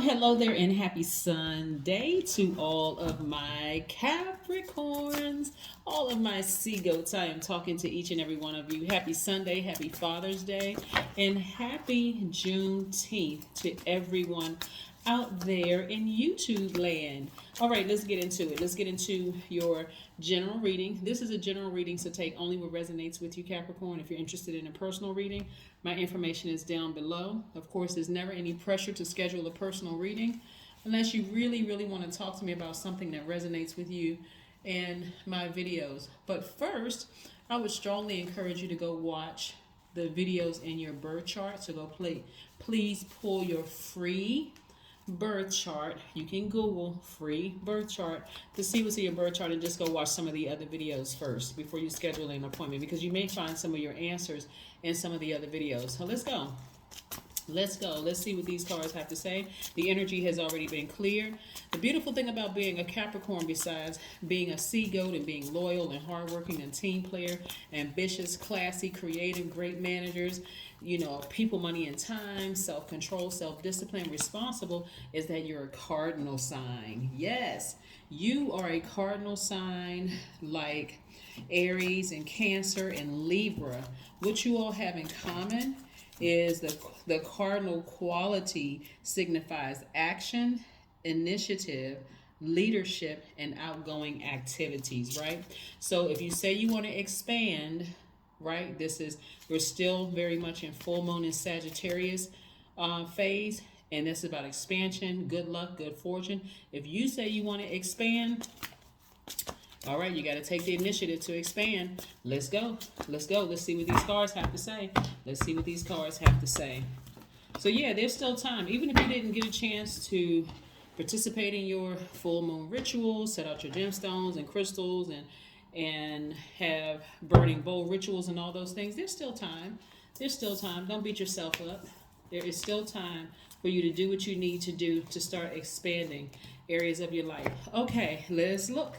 Hello there, and happy Sunday to all of my Capricorns, all of my sea goats. I am talking to each and every one of you. Happy Sunday, happy Father's Day, and happy Juneteenth to everyone out there in YouTube land. All right, let's get into it. Let's get into your general reading. This is a general reading, so take only what resonates with you, Capricorn. If you're interested in a personal reading, my information is down below. Of course, there's never any pressure to schedule a personal reading unless you really, really want to talk to me about something that resonates with you and my videos. But first, I would strongly encourage you to go watch the videos in your birth chart. So please pull your free birth chart. You can Google free birth chart to see what's in your birth chart, and just go watch some of the other videos first before you schedule an appointment, because you may find some of your answers in some of the other videos. So let's go. Let's go. Let's see what these cards have to say. The energy has already been cleared. The beautiful thing about being a Capricorn, besides being a sea goat and being loyal and hardworking and team player, ambitious, classy, creative, great managers, people, money, and time, self-control, self-discipline, responsible, is that you're a cardinal sign. Yes, you are a cardinal sign like Aries and Cancer and Libra. What you all have in common is the cardinal quality signifies action, initiative, leadership, and outgoing activities, right? So if you say you want to expand, right, we're still very much in full moon in Sagittarius phase, and this is about expansion, good luck, good fortune. If you say you want to expand, all right, you got to take the initiative to expand. Let's go. Let's go. Let's see what these cards have to say. Let's see what these cards have to say. So yeah, there's still time. Even if you didn't get a chance to participate in your full moon rituals, set out your gemstones and crystals, and have burning bowl rituals and all those things, there's still time. There's still time. Don't beat yourself up. There is still time for you to do what you need to do to start expanding areas of your life. Okay, let's look.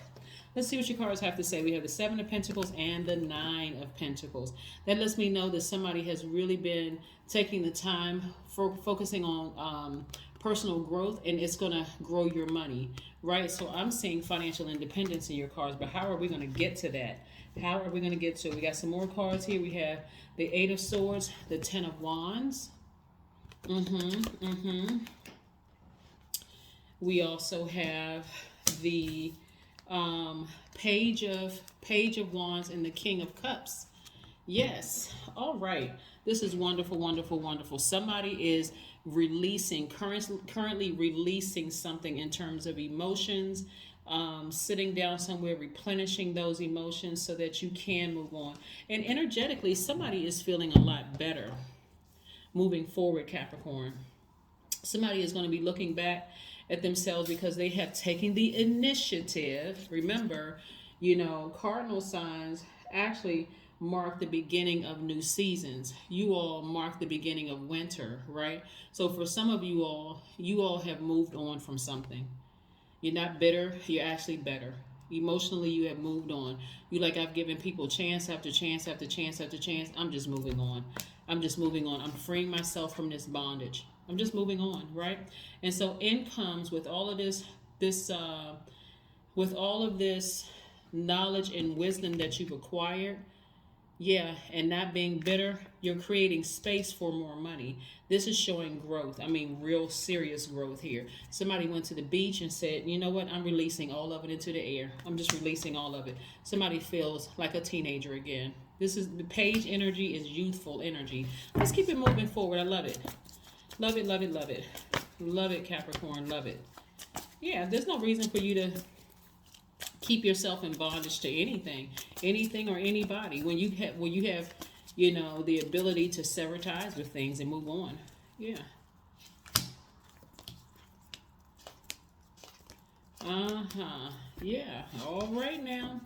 Let's see what your cards have to say. We have the Seven of Pentacles and the Nine of Pentacles. That lets me know that somebody has really been taking the time for focusing on personal growth, and it's going to grow your money, right? So I'm seeing financial independence in your cards, but how are we going to get to that? How are we going to get to it? We got some more cards here. We have the Eight of Swords, the Ten of Wands. We also have the Page of Wands and the King of Cups. Yes. All right. This is wonderful, wonderful, wonderful. Somebody is currently releasing something in terms of emotions, sitting down somewhere, replenishing those emotions so that you can move on. And energetically, somebody is feeling a lot better moving forward, Capricorn. Somebody is going to be looking back at themselves because they have taken the initiative. Remember, cardinal signs actually mark the beginning of new seasons. You all mark the beginning of winter, right? So for some of you all have moved on from something. You're not bitter, you're actually better. Emotionally, you have moved on. I've given people chance after chance after chance after chance. I'm just moving on. I'm freeing myself from this bondage. I'm just moving on, right? And so in comes with all of this knowledge and wisdom that you've acquired. Yeah, and not being bitter, you're creating space for more money. This is showing growth. I mean, real serious growth here. Somebody went to the beach and said, you know what? I'm releasing all of it into the air. I'm just releasing all of it. Somebody feels like a teenager again. This is the page energy is youthful energy. Let's keep it moving forward. I love it. Love it, love it, love it. Love it, Capricorn, love it. Yeah, there's no reason for you to keep yourself in bondage to anything or anybody when you have the ability to sever ties with things and move on. Yeah. Yeah. All right now.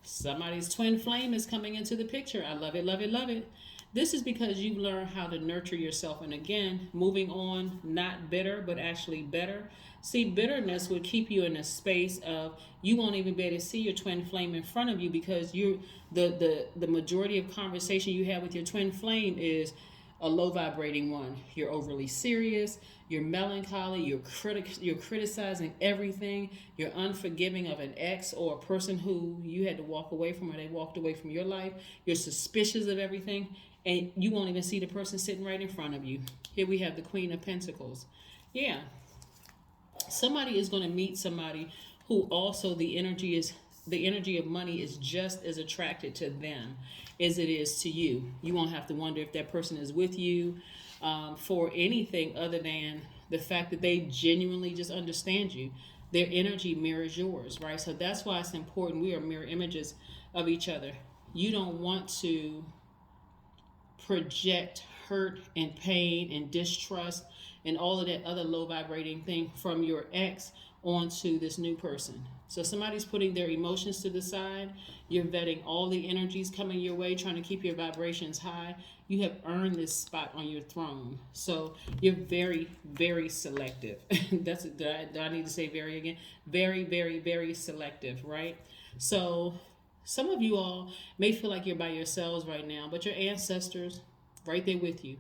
Somebody's twin flame is coming into the picture. I love it, love it, love it. This is because you've learned how to nurture yourself. And again, moving on, not bitter, but actually better. See, bitterness would keep you in a space of you won't even be able to see your twin flame in front of you, because the majority of conversation you have with your twin flame is a low vibrating one. You're overly serious, you're melancholy, you're criticizing everything, you're unforgiving of an ex or a person who you had to walk away from or they walked away from your life. You're suspicious of everything and you won't even see the person sitting right in front of you. Here we have the Queen of Pentacles. Yeah. Somebody is going to meet somebody who also the energy of money is just as attracted to them as it is to you. You won't have to wonder if that person is with you for anything other than the fact that they genuinely just understand you. Their energy mirrors yours, right? So that's why it's important. We are mirror images of each other. You don't want to project hurt and pain and distrust and all of that other low vibrating thing from your ex onto this new person. So somebody's putting their emotions to the side. You're vetting all the energies coming your way, trying to keep your vibrations high. You have earned this spot on your throne. So you're very, very selective. Do I need to say very again? Very, very, very selective, right? So some of you all may feel like you're by yourselves right now, but your ancestors right there with you.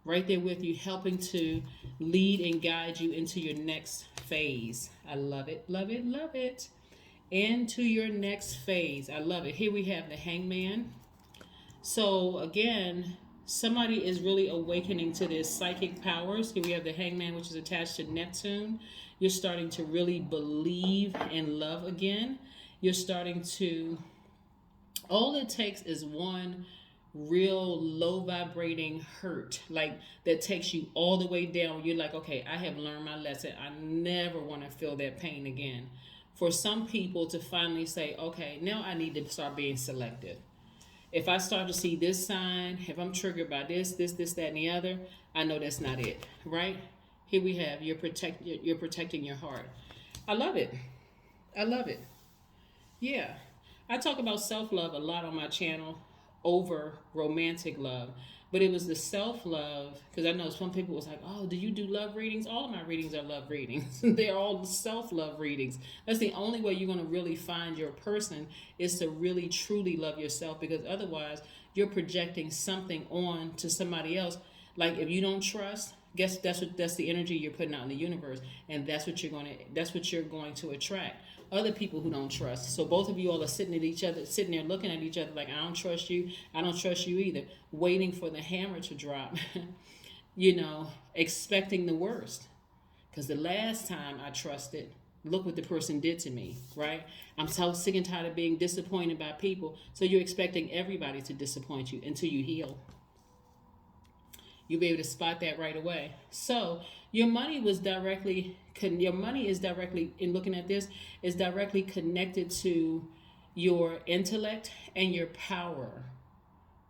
Right there with you, helping to lead and guide you into your next phase. I love it, love it, love it. Into your next phase. I love it. Here we have the Hangman. So again, somebody is really awakening to their psychic powers. Here we have the Hangman, which is attached to Neptune. You're starting to really believe and love again. You're starting to, all it takes is one real low vibrating hurt, like that takes you all the way down. You're like, okay, I have learned my lesson. I never want to feel that pain again. For some people to finally say, okay, now I need to start being selective. If I start to see this sign, if I'm triggered by this, that, and the other, I know that's not it, right? Here we have, you're protecting your heart. I love it. I love it. Yeah. I talk about self-love a lot on my channel over romantic love, but it was the self-love, because I know some people was like, oh, do you do love readings? All of my readings are love readings. They're all self-love readings. That's the only way you're going to really find your person, is to really truly love yourself, because otherwise you're projecting something on to somebody else. Like if you don't trust, guess that's the energy you're putting out in the universe, and that's what you're going to attract. Other people who don't trust. So both of you all are sitting there looking at each other like, I don't trust you, I don't trust you either, waiting for the hammer to drop. Expecting the worst. Because the last time I trusted, look what the person did to me, right? I'm so sick and tired of being disappointed by people. So you're expecting everybody to disappoint you until you heal. You'll be able to spot that right away. So your money is directly, in looking at this, is directly connected to your intellect and your power,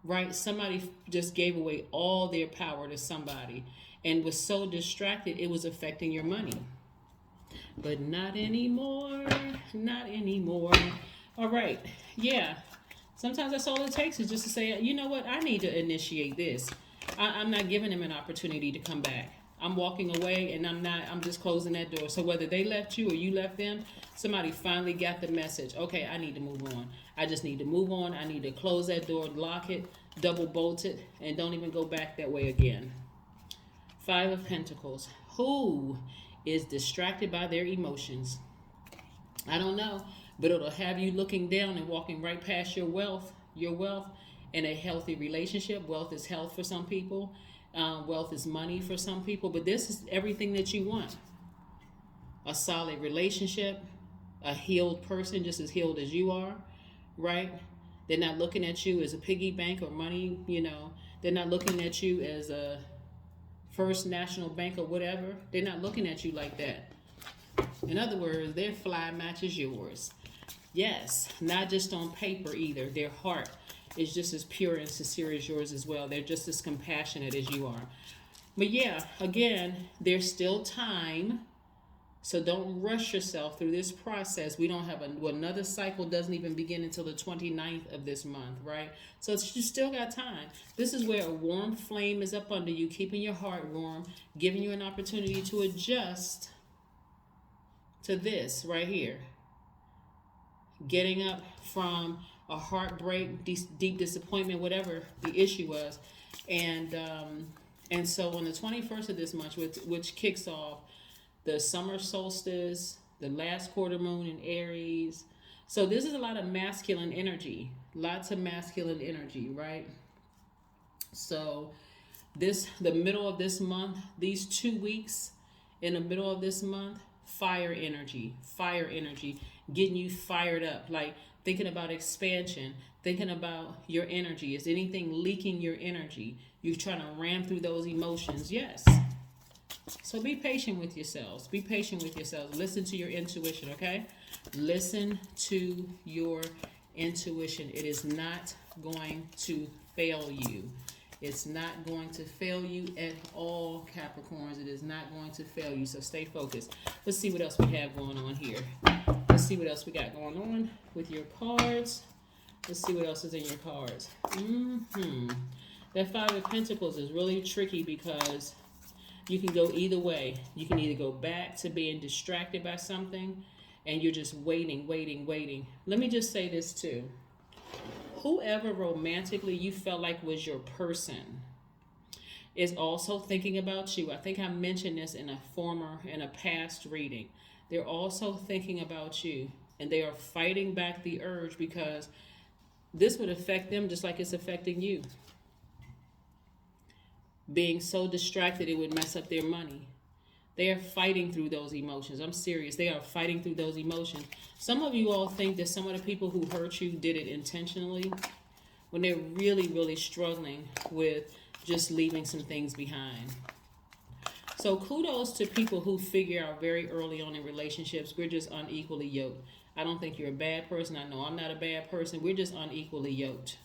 right? Somebody just gave away all their power to somebody and was so distracted it was affecting your money. But not anymore, not anymore. All right, yeah. Sometimes that's all it takes, is just to say, you know what, I need to initiate this. I'm not giving them an opportunity to come back. I'm walking away and I'm just closing that door. So whether they left you or you left them, somebody finally got the message. Okay, I need to move on. I just need to move on. I need to close that door, lock it, double bolt it, and don't even go back that way again. 5 of Pentacles. Who is distracted by their emotions? I don't know, but it'll have you looking down and walking right past your wealth in a healthy relationship. Wealth is health for some people. Wealth is money for some people. But this is everything that you want. A solid relationship, a healed person, just as healed as you are, right? They're not looking at you as a piggy bank or money, They're not looking at you as a First National Bank or whatever. They're not looking at you like that. In other words, their fly matches yours. Yes, not just on paper either. Their heart is just as pure and sincere as yours as well. They're just as compassionate as you are. But yeah, again, there's still time. So don't rush yourself through this process. We don't have another cycle doesn't even begin until the 29th of this month, right? So you still got time. This is where a warm flame is up under you, keeping your heart warm, giving you an opportunity to adjust to this right here. Getting up from a heartbreak, deep disappointment, whatever the issue was, And so on the 21st of this month, which kicks off the summer solstice, the last quarter moon in Aries. So this is a lot of masculine energy, lots of masculine energy, right? So the middle of this month, these 2 weeks in the middle of this month, fire energy, getting you fired up, like thinking about expansion, thinking about your energy. Is anything leaking your energy? You're trying to ram through those emotions. Yes. So be patient with yourselves. Be patient with yourselves. Listen to your intuition, okay? Listen to your intuition. It is not going to fail you. It's not going to fail you at all, Capricorns. It is not going to fail you. So stay focused. Let's see what else we have going on here. Let's see what else we got going on with your cards. Let's see what else is in your cards. That Five of Pentacles is really tricky because you can go either way. You can either go back to being distracted by something and you're just waiting. Let me just say this too. Whoever romantically you felt like was your person is also thinking about you. I think I mentioned this in a past reading. They're also thinking about you, and they are fighting back the urge because this would affect them just like it's affecting you. Being so distracted it would mess up their money. They are fighting through those emotions. I'm serious. They are fighting through those emotions. Some of you all think that some of the people who hurt you did it intentionally when they're really, really struggling with just leaving some things behind. So kudos to people who figure out very early on in relationships, we're just unequally yoked. I don't think you're a bad person. I know I'm not a bad person. We're just unequally yoked.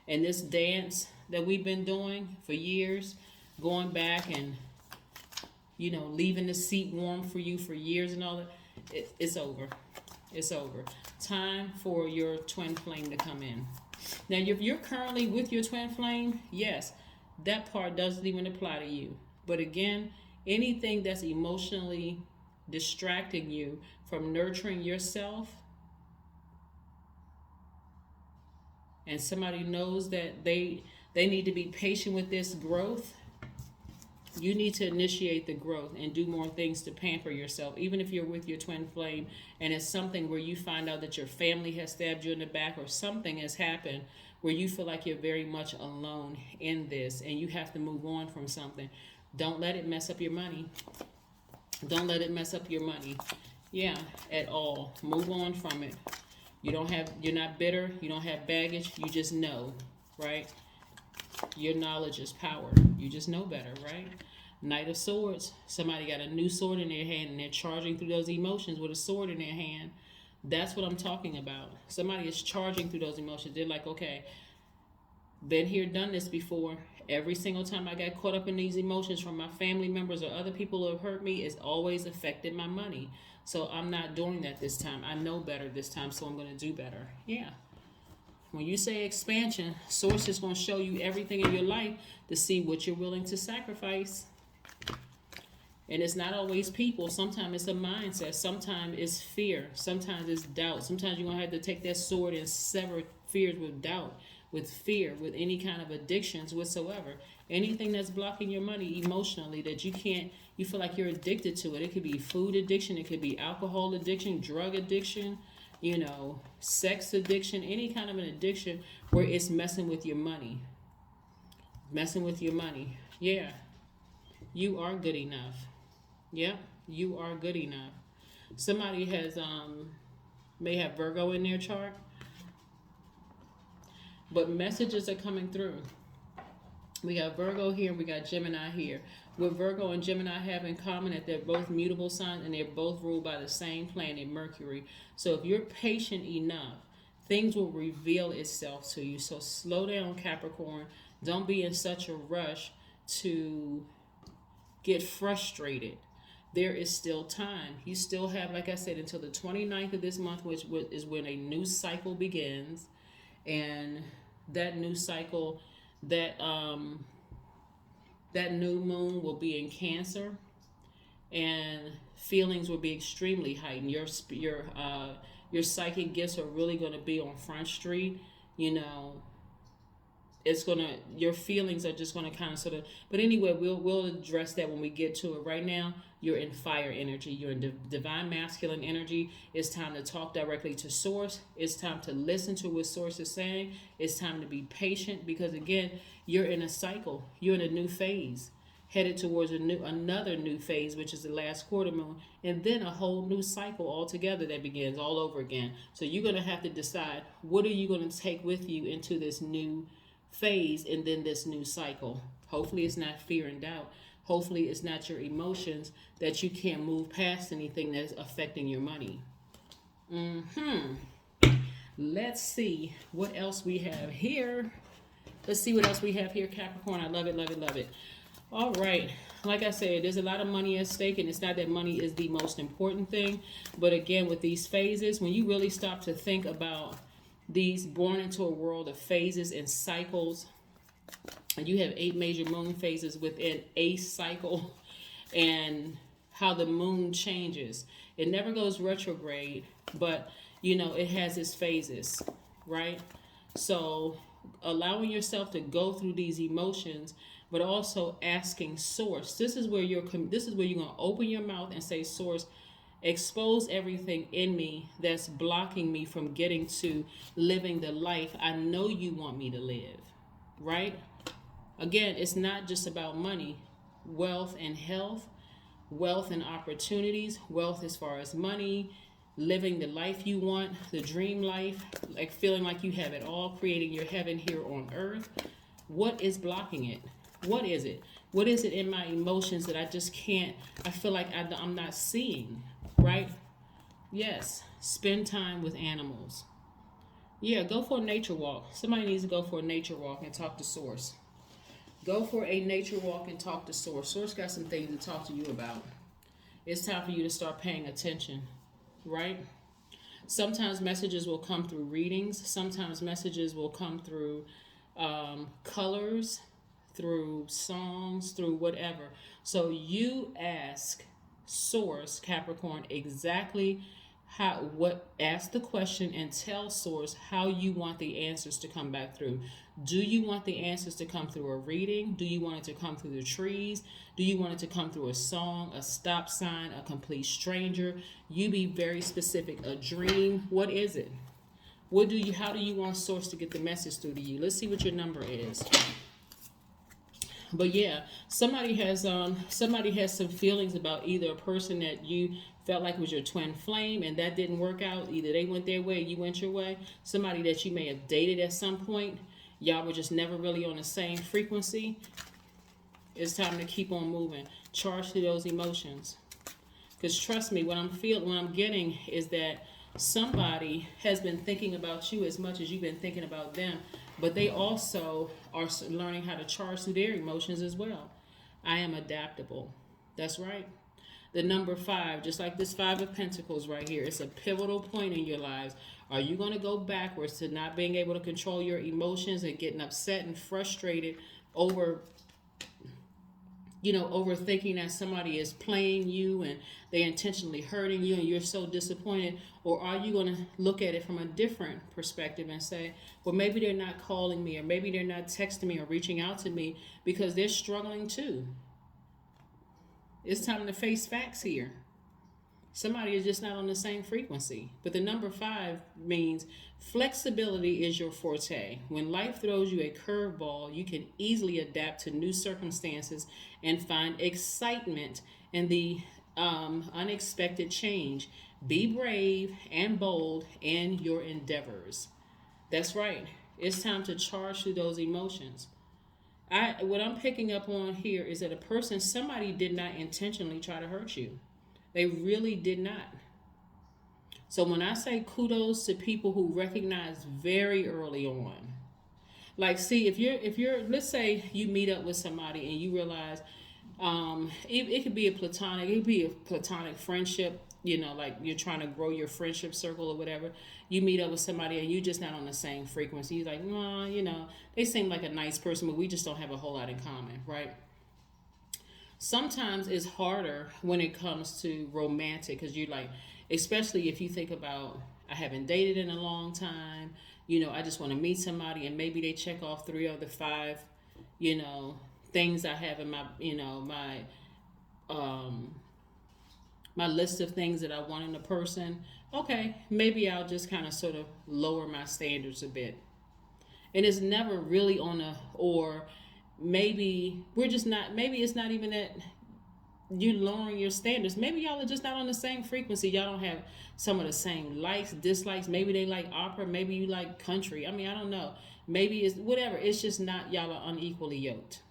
And this dance that we've been doing for years, going back and leaving the seat warm for you for years and all that, it's over. It's over. Time for your twin flame to come in. Now, if you're currently with your twin flame, yes, that part doesn't even apply to you. But again, anything that's emotionally distracting you from nurturing yourself, and somebody knows that they need to be patient with this growth, you need to initiate the growth and do more things to pamper yourself. Even if you're with your twin flame and it's something where you find out that your family has stabbed you in the back or something has happened where you feel like you're very much alone in this and you have to move on from something, don't let it mess up your money. Don't let it mess up your money. Yeah, at all. Move on from it. You're not bitter. You don't have baggage. You just know, right? Your knowledge is power. You just know better, right? Knight of Swords. Somebody got a new sword in their hand and they're charging through those emotions with a sword in their hand. That's what I'm talking about. Somebody is charging through those emotions. They're like, okay, been here, done this before. Every single time I got caught up in these emotions from my family members or other people who have hurt me, it's always affected my money. So I'm not doing that this time. I know better this time, so I'm going to do better. Yeah. When you say expansion, Source is going to show you everything in your life to see what you're willing to sacrifice. And it's not always people. Sometimes it's a mindset. Sometimes it's fear. Sometimes it's doubt. Sometimes you're going to have to take that sword and sever fears with doubt, with fear, with any kind of addictions whatsoever. Anything that's blocking your money emotionally that you feel like you're addicted to it. It could be food addiction. It could be alcohol addiction, drug addiction, sex addiction, any kind of an addiction where it's messing with your money. Messing with your money. Yeah. You are good enough. Yeah, you are good enough. Somebody may have Virgo in their chart, but messages are coming through. We got Virgo here, we got Gemini here. What Virgo and Gemini have in common that they're both mutable signs and they're both ruled by the same planet, Mercury. So if you're patient enough, things will reveal itself to you. So slow down, Capricorn. Don't be in such a rush to get frustrated. There is still time. You still have, like I said, until the 29th of this month, which is when a new cycle begins. And that new cycle, that new moon will be in Cancer, and feelings will be extremely heightened. Your psychic gifts are really going to be on Front Street. it's gonna, your feelings are just gonna kind of sort of, but anyway, we'll address that when we get to it. Right now you're in fire energy, you're in divine masculine energy. It's time to talk directly to source. It's time to listen to what source is saying. It's time to be patient, because again, you're in a cycle, you're in a new phase, headed towards another new phase, which is the last quarter moon, and then a whole new cycle altogether that begins all over again. So you're going to have to decide, what are you going to take with you into this new phase and then this new cycle. Hopefully it's not fear and doubt. Hopefully it's not your emotions that you can't move past anything that's affecting your money. Let's see what else we have here. Let's see what else we have here, Capricorn. I love it, love it, love it. All right. Like I said, there's a lot of money at stake, and it's not that money is the most important thing. But again, with these phases, when you really stop to think about these, born into a world of phases and cycles, and you have 8 major moon phases within a cycle, and how the moon changes. It never goes retrograde, but it has its phases, right? So allowing yourself to go through these emotions, but also asking source. This is where you're going to open your mouth and say, source, expose everything in me that's blocking me from getting to living the life I know you want me to live, right? Again, it's not just about money, wealth and health, wealth and opportunities, wealth as far as money, living the life you want, the dream life, like feeling like you have it all, creating your heaven here on earth. What is blocking it? What is it? What is it in my emotions that I just can't, I feel like I'm not seeing, right? Yes, spend time with animals. Yeah, go for a nature walk. Somebody needs to go for a nature walk and talk to source. Go for a nature walk and talk to source. Source got some things to talk to you about. It's time for you to start paying attention, right? Sometimes messages will come through readings. Sometimes messages will come through colors, through songs, through whatever. So you ask source, Capricorn, exactly ask the question and tell source how you want the answers to come back through. Do you want the answers to come through a reading? Do you want it to come through the trees? Do you want it to come through a song, a stop sign, a complete stranger? You be very specific. A dream. What is it? How do you want source to get the message through to you? Let's see what your number is. But yeah, somebody has some feelings about either a person that you felt like was your twin flame and that didn't work out. Either they went their way, you went your way. Somebody that you may have dated at some point. Y'all were just never really on the same frequency. It's time to keep on moving. Charge through those emotions. Because trust me, what I'm getting is that somebody has been thinking about you as much as you've been thinking about them, but they also are learning how to charge through their emotions as well. I am adaptable. That's right. The number 5, just like this 5 of Pentacles right here, it's a pivotal point in your lives. Are you going to go backwards to not being able to control your emotions and getting upset and frustrated over thinking that somebody is playing you and they're intentionally hurting you and you're so disappointed? Or are you going to look at it from a different perspective and say, well, maybe they're not calling me, or maybe they're not texting me or reaching out to me because they're struggling too. It's time to face facts here. Somebody is just not on the same frequency. But the number 5 means flexibility is your forte. When life throws you a curveball, you can easily adapt to new circumstances and find excitement in the unexpected change. Be brave and bold in your endeavors. That's right. It's time to charge through those emotions. What I'm picking up on here is that somebody did not intentionally try to hurt you. They really did not. So when I say kudos to people who recognize very early on, like, see, if you're, let's say you meet up with somebody and you realize, it could be it could be a platonic friendship, like you're trying to grow your friendship circle or whatever. You meet up with somebody and you're just not on the same frequency. You're like, nah, they seem like a nice person, but we just don't have a whole lot in common, right? Sometimes it's harder when it comes to romantic, because you're like, especially if you think about, I haven't dated in a long time, I just want to meet somebody, and maybe they check off 3 of the 5, you know, things I have in my, um, my list of things that I want in a person. Okay, maybe I'll just kind of sort of lower my standards a bit. And it's never really on a, or maybe we're just not, maybe it's not even that you lowering your standards. Maybe y'all are just not on the same frequency. Y'all don't have some of the same likes, dislikes. Maybe they like opera. Maybe you like country. I mean, I don't know. Maybe it's whatever. It's just not, y'all are unequally yoked.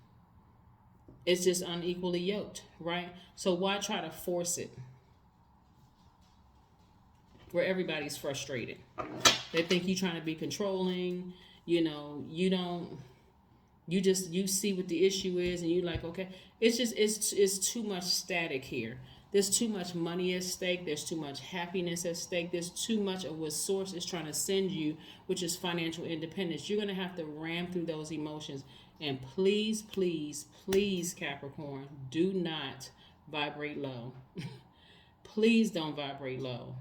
It's just unequally yoked, right? So why try to force it where everybody's frustrated? They think you trying to be controlling. You don't. You see what the issue is, and you like, okay. It's too much static here. There's too much money at stake. There's too much happiness at stake. There's too much of what source is trying to send you, which is financial independence. You're going to have to ram through those emotions. And please, please, please, Capricorn, do not vibrate low. Please don't vibrate low.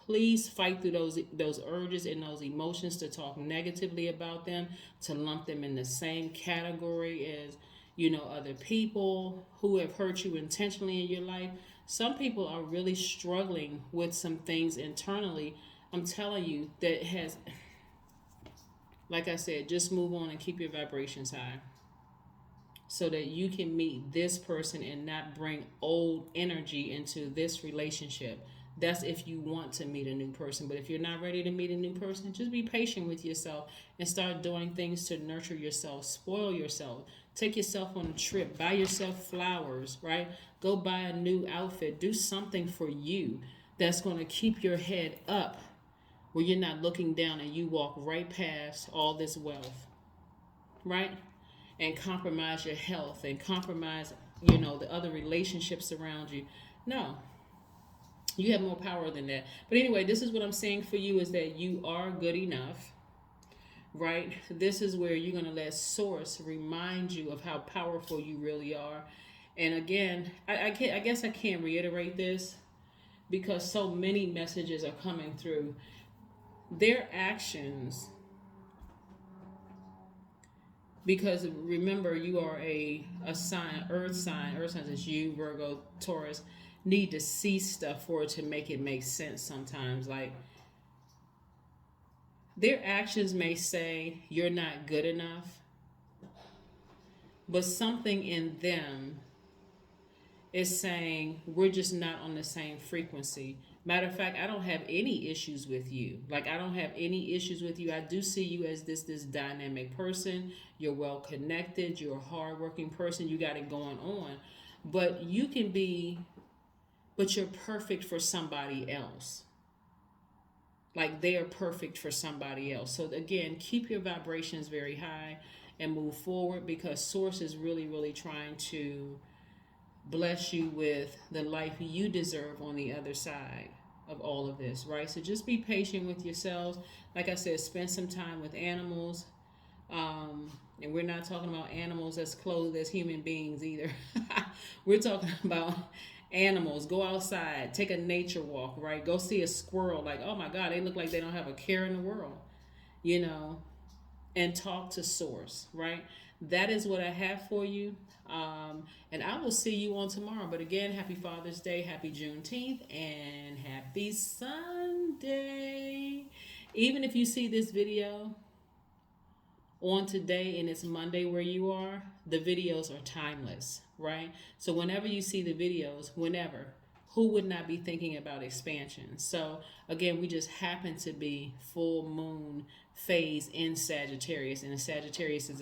Please fight through those urges and those emotions to talk negatively about them, to lump them in the same category as, other people who have hurt you intentionally in your life. Some people are really struggling with some things internally. I'm telling you, that has, like I said, just move on and keep your vibrations high so that you can meet this person and not bring old energy into this relationship. That's if you want to meet a new person. But if you're not ready to meet a new person, just be patient with yourself and start doing things to nurture yourself, spoil yourself. Take yourself on a trip, buy yourself flowers, right? Go buy a new outfit. Do something for you that's going to keep your head up where you're not looking down and you walk right past all this wealth, right? And compromise your health and compromise, the other relationships around you. No. You have more power than that. But anyway, this is what I'm saying for you is that you are good enough, right? This is where you're going to let Source remind you of how powerful you really are. And again, I guess I can't reiterate this because so many messages are coming through. Their actions, because remember, you are a sign, earth sign is you, Virgo, Taurus, need to see stuff for it to make sense sometimes. Like, their actions may say you're not good enough, but something in them is saying we're just not on the same frequency. Matter of fact, I don't have any issues with you. Like, I don't have any issues with you. I do see you as this dynamic person. You're well connected. You're a hardworking person. You got it going on. But you're perfect for somebody else. Like, they are perfect for somebody else. So again, keep your vibrations very high and move forward, because Source is really, really trying to bless you with the life you deserve on the other side of all of this, right? So just be patient with yourselves. Like I said, spend some time with animals. And we're not talking about animals as clothed as human beings either. We're talking about animals. Go outside, take a nature walk, right? Go see a squirrel. Like, oh my God, they look like they don't have a care in the world, and talk to Source, right? That is what I have for you. And I will see you on tomorrow. But again, happy Father's Day, happy Juneteenth, and happy Sunday. Even if you see this video on today and it's Monday where you are, the videos are timeless, right? So whenever you see the videos, who would not be thinking about expansion? So again, we just happen to be full moon phase in Sagittarius, and Sagittarius is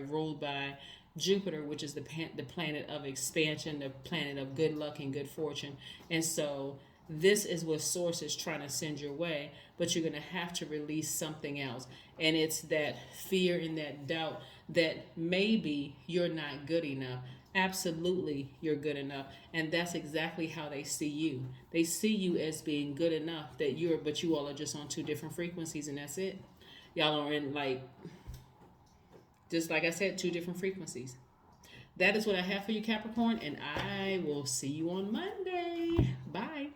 ruled by Jupiter, which is the planet of expansion, the planet of good luck and good fortune. And so this is what Source is trying to send your way, but you're going to have to release something else. And it's that fear and that doubt that maybe you're not good enough. Absolutely, you're good enough. And that's exactly how they see you. They see you as being good enough but you all are just on 2 different frequencies, and that's it. Y'all are in, just like I said, 2 different frequencies. That is what I have for you, Capricorn, and I will see you on Monday. Bye.